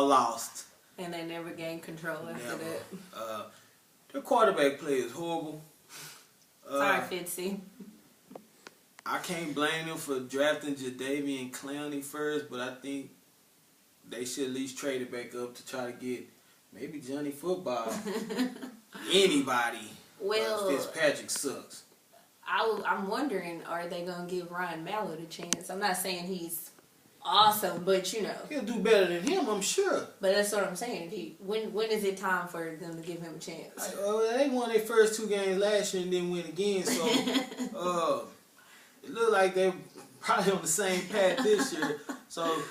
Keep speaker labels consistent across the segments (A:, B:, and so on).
A: lost.
B: And they never gained control after that.
A: Their quarterback play is horrible.
B: Sorry, Fitzy.
A: I can't blame them for drafting Jadeveon Clowney first, but I think they should at least trade it back up to try to get maybe Johnny Football. Anybody.
B: Well,
A: Fitzpatrick sucks.
B: I'm wondering, are they going to give Ryan Mallett a chance? I'm not saying he's awesome, but you know.
A: He'll do better than him, I'm sure.
B: But that's what I'm saying. When is it time for them to give him a chance?
A: They won their first 2 games last year and didn't win again, so it looked like they're probably on the same path this year. So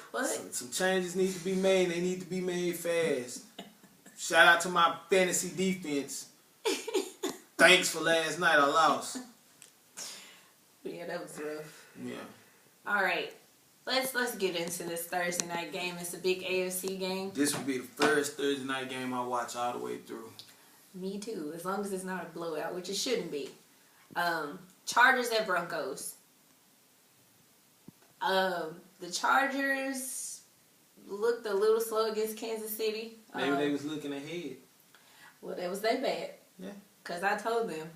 A: some changes need to be made. They need to be made fast. Shout out to my fantasy defense. Thanks for last night. I lost.
B: Yeah, that was rough.
A: Yeah.
B: All right. Let's get into this Thursday night game. It's a big AFC game.
A: This will be the first Thursday night game I watch all the way through.
B: Me too, as long as it's not a blowout, which it shouldn't be. Chargers at Broncos. The Chargers looked a little slow against Kansas City.
A: Maybe they was looking ahead.
B: Well, that was their bad.
A: Yeah.
B: Because I told them.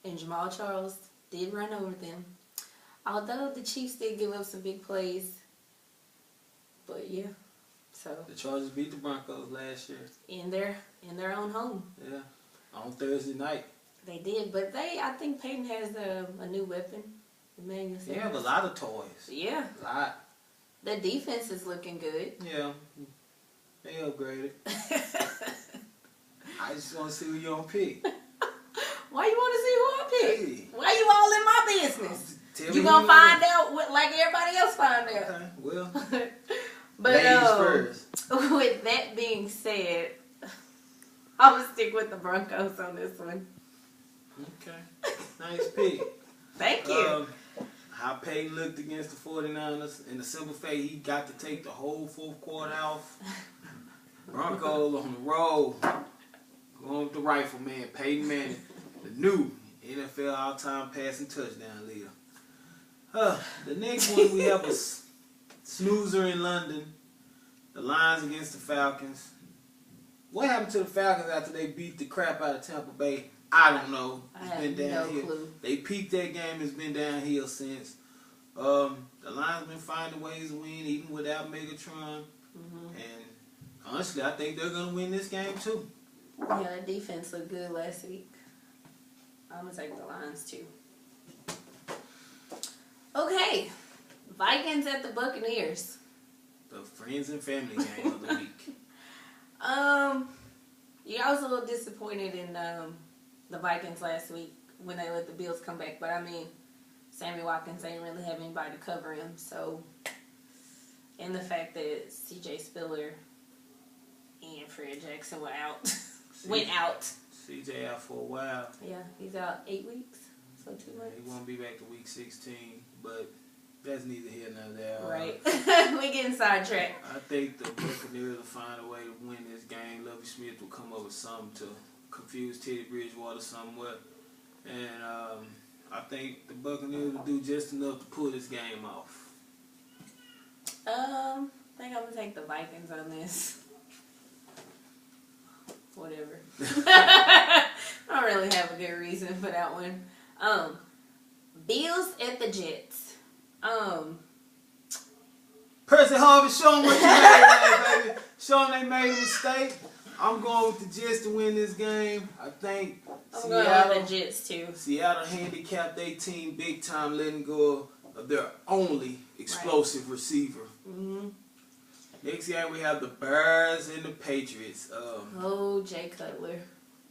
B: And Jamal Charles did run over them. Although the Chiefs did give up some big plays. But yeah. So
A: the Chargers beat the Broncos last year.
B: In their own home.
A: Yeah. On Thursday night.
B: They did, but I think Peyton has a new weapon. Emmanuel Sanders.
A: They have a lot of toys.
B: Yeah.
A: A lot.
B: The defense is looking good.
A: Yeah. They upgraded. I just want to see who you gonna pick.
B: Why you want to see who I pick?
A: Hey.
B: Why you all in my business? You gonna find out like everybody else find out.
A: Okay, well.
B: But
A: ladies first.
B: With that being said, I'm gonna stick with the Broncos on this one.
A: Okay. Nice pick.
B: Thank you.
A: How Peyton looked against the 49ers, in the simple fact he got to take the whole 4th quarter off. Broncos on the road. Going with the rifle man, Peyton Manning, the new NFL all-time passing touchdown leader. The next one we have a snoozer in London. The Lions against the Falcons. What happened to the Falcons after they beat the crap out of Tampa Bay? I don't know. It's been downhill.
B: No clue.
A: They peaked that game. It's been downhill since. The Lions been finding ways to win even without Megatron. And honestly, I think they're going to win this game too.
B: Yeah, the defense looked good last week. I'm going to take the Lions too. Okay. Vikings at the Buccaneers.
A: The friends and family game of the week.
B: Yeah, I was a little disappointed in the Vikings last week when they let the Bills come back. But, I mean, Sammy Watkins ain't really have anybody to cover him. So, and the fact that C.J. Spiller and Fred Jackson went out.
A: C.J. out for a while.
B: Yeah, he's out 8 weeks. So 2 months.
A: He won't be back to week 16. But that's neither here nor there.
B: Right. We getting sidetracked.
A: I think the Buccaneers will find a way to win this game. Lovie Smith will come up with something to confuse Teddy Bridgewater somewhat. And I think the Buccaneers will do just enough to pull this game off.
B: I think I'm going to take the Vikings on this. Whatever. I don't really have a good reason for that one. Bills at the Jets.
A: Percy Harvin, show them what you made, baby. Show them they made a mistake. I'm going with the Jets to win this game. I think
B: I'm going with the Jets too.
A: Seattle handicapped their team big time, letting go of their only explosive receiver. Next game we have the Bears and the Patriots.
B: Jay Cutler.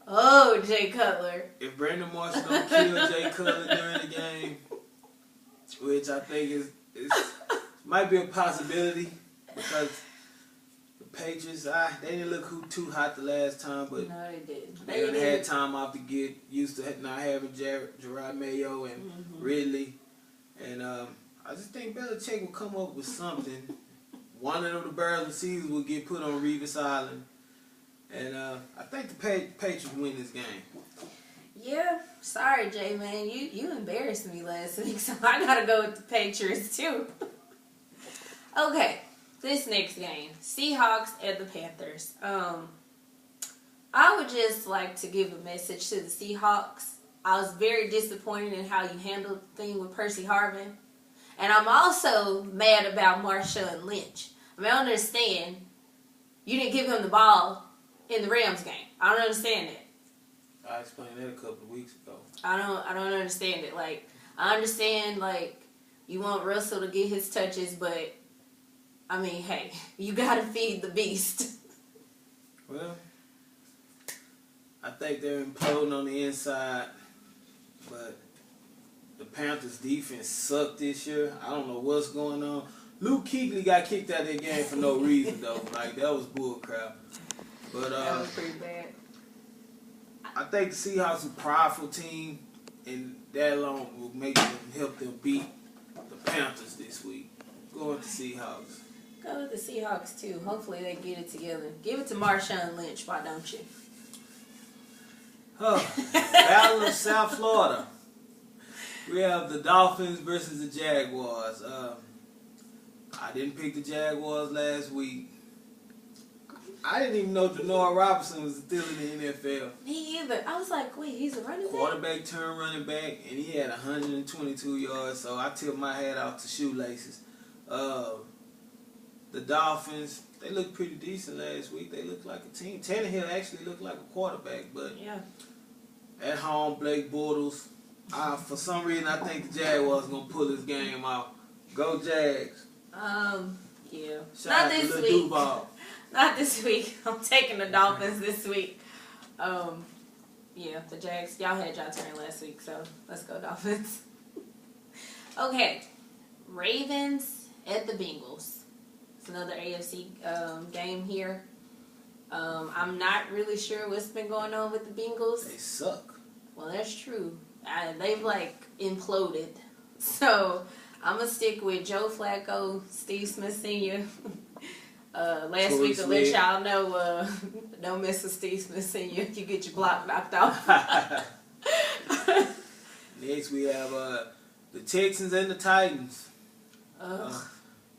B: Oh, Jay Cutler.
A: If Brandon Marshall don't kill Jay Cutler during the game, which I think is might be a possibility because the Patriots, they didn't look too hot the last time, but
B: no, they didn't.
A: They done had time off to get used to not having Gerard Mayo and Ridley, and I just think Belichick will come up with something. One of the Bears receivers will get put on Revis Island. And I think the Patriots win this game.
B: Yeah. Sorry, Jay, man. You embarrassed me last week, so I got to go with the Patriots, too. Okay. this next game, Seahawks at the Panthers. I would just like to give a message to the Seahawks. I was very disappointed in how you handled the thing with Percy Harvin. And I'm also mad about Marshawn Lynch. I mean, I don't understand. You didn't give him the ball in the Rams game. I don't understand that.
A: I explained that a couple of weeks ago.
B: I don't understand it. Like, I understand, like, you want Russell to get his touches, but, I mean, hey, you got to feed the beast.
A: Well, I think they're imploding on the inside, but the Panthers' defense sucked this year. I don't know what's going on. Luke Kuechly got kicked out of that game for no reason, though. Like, that was bullcrap. But,
B: That was pretty bad.
A: I think the Seahawks are a prideful team, and that alone will help them beat the Panthers this week. Go with the Seahawks.
B: Go with the Seahawks, too. Hopefully they get it together. Give it to Marshawn Lynch, why don't you?
A: Battle of South Florida. We have the Dolphins versus the Jaguars. I didn't pick the Jaguars last week. I didn't even know Denard Robinson was still in the NFL.
B: Me either. I was like, wait, he's a running back?
A: Quarterback turned running back, and he had 122 yards, so I tipped my hat off to shoelaces. The Dolphins, they looked pretty decent last week. They looked like a team. Tannehill actually looked like a quarterback, but
B: yeah.
A: At home, Blake Bortles. For some reason, I think the Jaguars going to pull this game out. Go Jags.
B: Yeah.
A: Shout
B: Not
A: out to
B: this
A: Lil
B: week.
A: Duval.
B: Not this week. I'm taking the Dolphins this week. Yeah, the Jags. Y'all had y'all turn last week, so let's go Dolphins. Okay. Ravens at the Bengals. It's another AFC game here. I'm not really sure what's been going on with the Bengals.
A: They suck.
B: Well, that's true. They've, like, imploded. So, I'm going to stick with Joe Flacco, Steve Smith Sr. Last week to let y'all know, don't mess with Steve Smith Sr. You get your block knocked off.
A: Next, we have the Texans and the Titans. I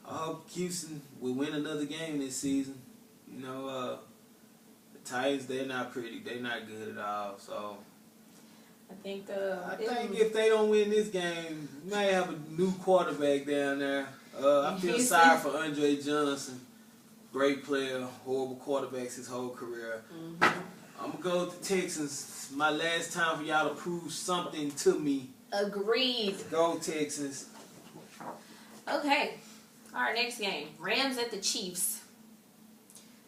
A: hope Houston will win another game this season. You know, the Titans, they're not pretty. They're not good at all. So
B: I think
A: if they don't win this game, we might have a new quarterback down there. I feel sorry for Andre Johnson. Great player, horrible quarterbacks his whole career.
B: Mm-hmm.
A: I'm going to go with the Texans. It's my last time for y'all to prove something to me.
B: Agreed.
A: Go Texans.
B: Okay. All right, next game. Rams at the Chiefs.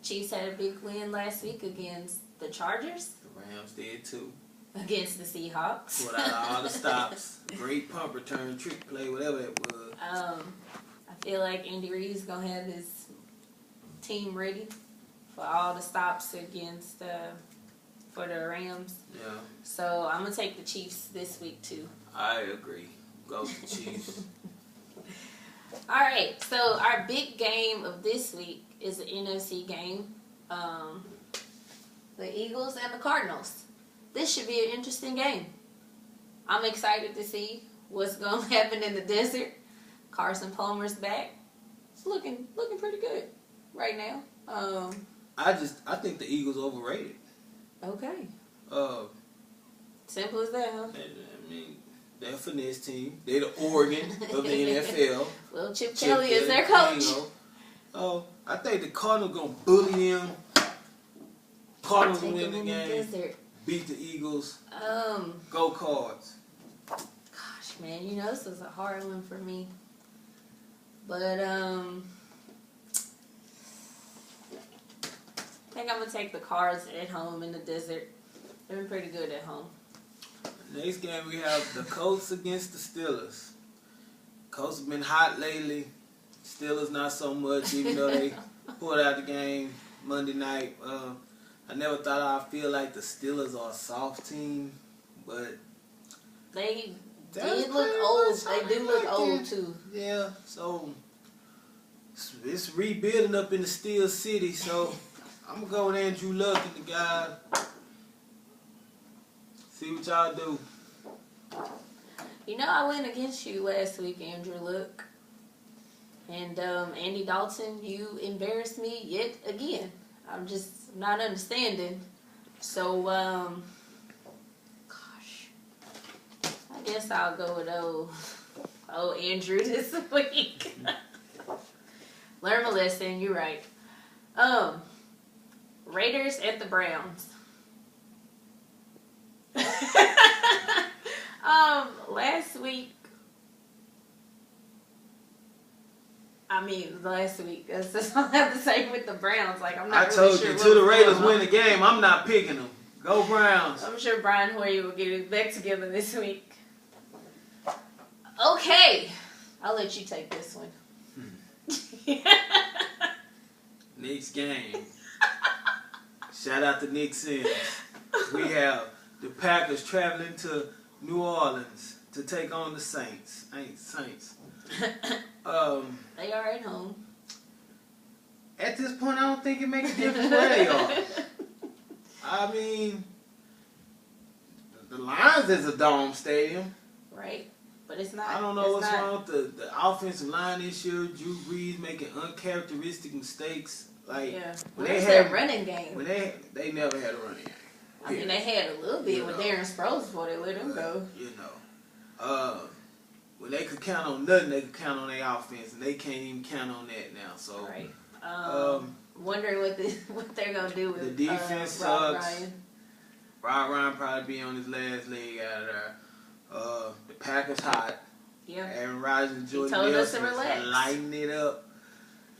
B: Chiefs had a big win last week against the Chargers.
A: The Rams did too.
B: Against the Seahawks.
A: Without all the stops. Great punt return, trick play, whatever it was.
B: I feel like Andy Reid's going to have his team ready for all the stops against for the Rams.
A: Yeah.
B: So I'm going to take the Chiefs this week too.
A: I agree. Go with the Chiefs.
B: All right, so our big game of this week is the NFC game. The Eagles and the Cardinals. This should be an interesting game. I'm excited to see what's going to happen in the desert. Carson Palmer's back. It's looking pretty good right now.
A: I think the Eagles overrated.
B: Okay.
A: Simple
B: as that, huh?
A: I mean, they're a finesse team. They're the Oregon of the NFL.
B: Well, Chip Kelly is their coach.
A: Oh, I think the Cardinals gonna bully them. Cardinals win the game. Beat the Eagles. Go Cards.
B: Gosh, man, you know this is a hard one for me. But I think I'm gonna take the Cards at home in the desert. They're pretty good at home.
A: Next game we have the Colts against the Steelers. Colts have been hot lately. Steelers not so much, even though they pulled out the game Monday night. I never thought I'd feel like the Steelers are a soft team, but
B: they did look old. They do look old too.
A: Yeah, so it's rebuilding up in the Steel City. So I'm gonna go with Andrew Luck and the guys. See what y'all do.
B: You know I went against you last week, Andrew Luck. And Andy Dalton, you embarrassed me yet again. I'm just not understanding. So, gosh, I guess I'll go with old Andrew this week. Learn my lesson. You're right. Raiders at the Browns. Last week. That's just all I have to say with the Browns. Like, I'm not really sure.
A: I told you, till the Raiders win the game, I'm not picking them. Go Browns.
B: I'm sure Brian Hoyer will get it back together this week. Okay. I'll let you take this one.
A: Next game. Shout out to Nick Sims. We have the Packers traveling to New Orleans to take on the Saints. Saints.
B: They are at home.
A: At this point, I don't think it makes a difference where they are. I mean, the Lions is a dome stadium.
B: Right. But it's not.
A: I don't know what's wrong with the offensive line this year. Drew Brees making uncharacteristic mistakes. Like,
B: yeah.
A: When
B: Where's
A: they had
B: their running game?
A: When they never had a running game.
B: I mean, they had a little bit with Darren Sproles before they let him go.
A: You know. When they could count on nothing, they could count on their offense, and they can't even count on that now. So,
B: right. Wondering what they're gonna do with
A: the defense sucks. Rob Ryan probably be on his last leg out of there. The Packers hot.
B: Yeah.
A: Aaron Rodgers and Jordan
B: told us
A: Nelson
B: to relax.
A: lighting it up.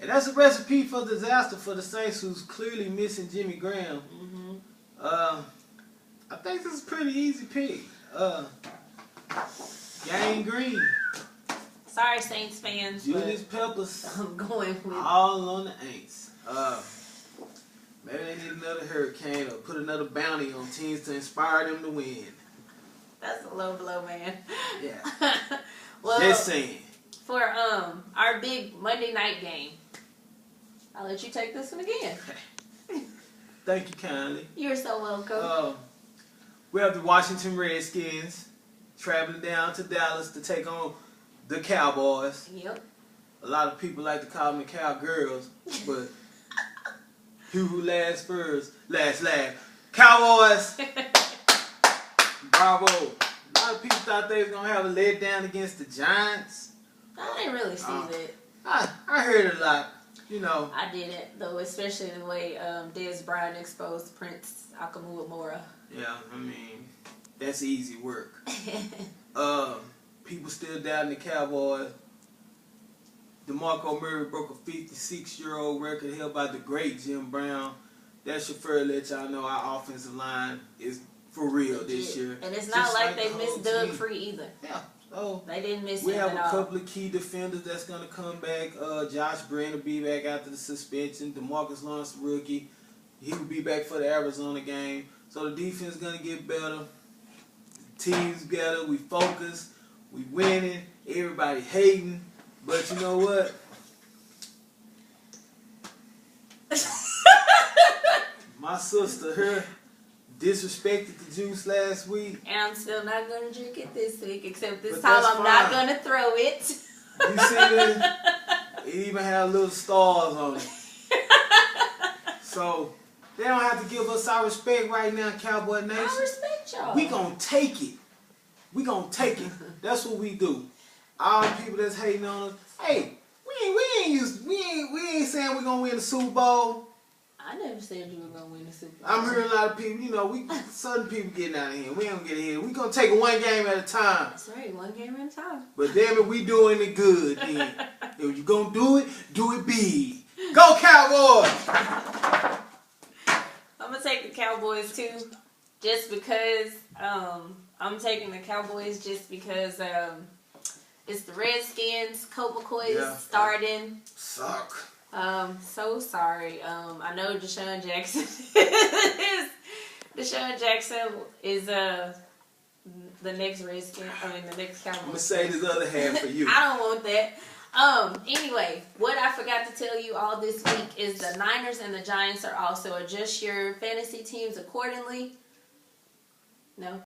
A: And that's a recipe for disaster for the Saints, who's clearly missing Jimmy Graham.
B: Mm-hmm.
A: I think this is a pretty easy pick. Gang Green.
B: Sorry, Saints fans.
A: Julius Peppers.
B: I'm going with
A: all on the Aints. Maybe they need another hurricane or put another bounty on teams to inspire them to win.
B: That's a low blow, man.
A: Yeah.
B: Well,
A: just saying.
B: For our big Monday night game, I'll let you take this one again.
A: Thank you kindly.
B: You're so welcome.
A: We have the Washington Redskins traveling down to Dallas to take on the Cowboys.
B: Yep.
A: A lot of people like to call them the Cowgirls, but who last first, last laugh. Cowboys! Bravo. A lot of people thought they was going to have a letdown against the Giants.
B: I didn't really see that.
A: I heard it a lot. You know.
B: I didn't, though, especially the way Dez Bryant exposed Prince Akamura.
A: Yeah, I mean, that's easy work. People still doubting the Cowboys. DeMarco Murray broke a 56-year-old record held by the great Jim Brown. That chauffeur let y'all know our offensive line is for real this year.
B: And it's not like they missed Doug Free either.
A: Yeah. So
B: they didn't miss him
A: we have
B: at
A: a
B: all.
A: couple of key defenders that's going to come back. Josh Brent will be back after the suspension. DeMarcus Lawrence, rookie. He will be back for the Arizona game. So the defense is going to get better. Team's better. We focus. We winning. Everybody hating. But you know what? My sister, her disrespected the juice last week.
B: And I'm still not going to drink it this week, except this
A: But
B: time
A: that's
B: I'm not going to throw it.
A: You see that? It even had little stars on it. So, they don't have to give us our respect right now, Cowboy Nation.
B: I respect y'all.
A: We gonna take it. We gonna take it. That's what we do. All the people that's hating on us, hey, we ain't saying we gonna win the Super Bowl.
B: I never said you were gonna win the Super Bowl.
A: I'm hearing a lot of people, you know, certain people getting out of here. We don't get ahead. We gonna take it one game at a time.
B: That's right, one game at a time.
A: But damn it, we doing it good then. If you gonna do it big. Go Cowboys!
B: I'm gonna take the Cowboys too, just because I'm taking the Cowboys just because it's the Redskins. Colt McCoy starting.
A: Suck.
B: So sorry. I know Deshaun Jackson is the next Redskin. The next Cowboys.
A: I'm gonna say this other half for you.
B: I don't want that. Anyway, what I forgot to tell you all this week is the Niners and the Giants are also adjust your fantasy teams accordingly. No.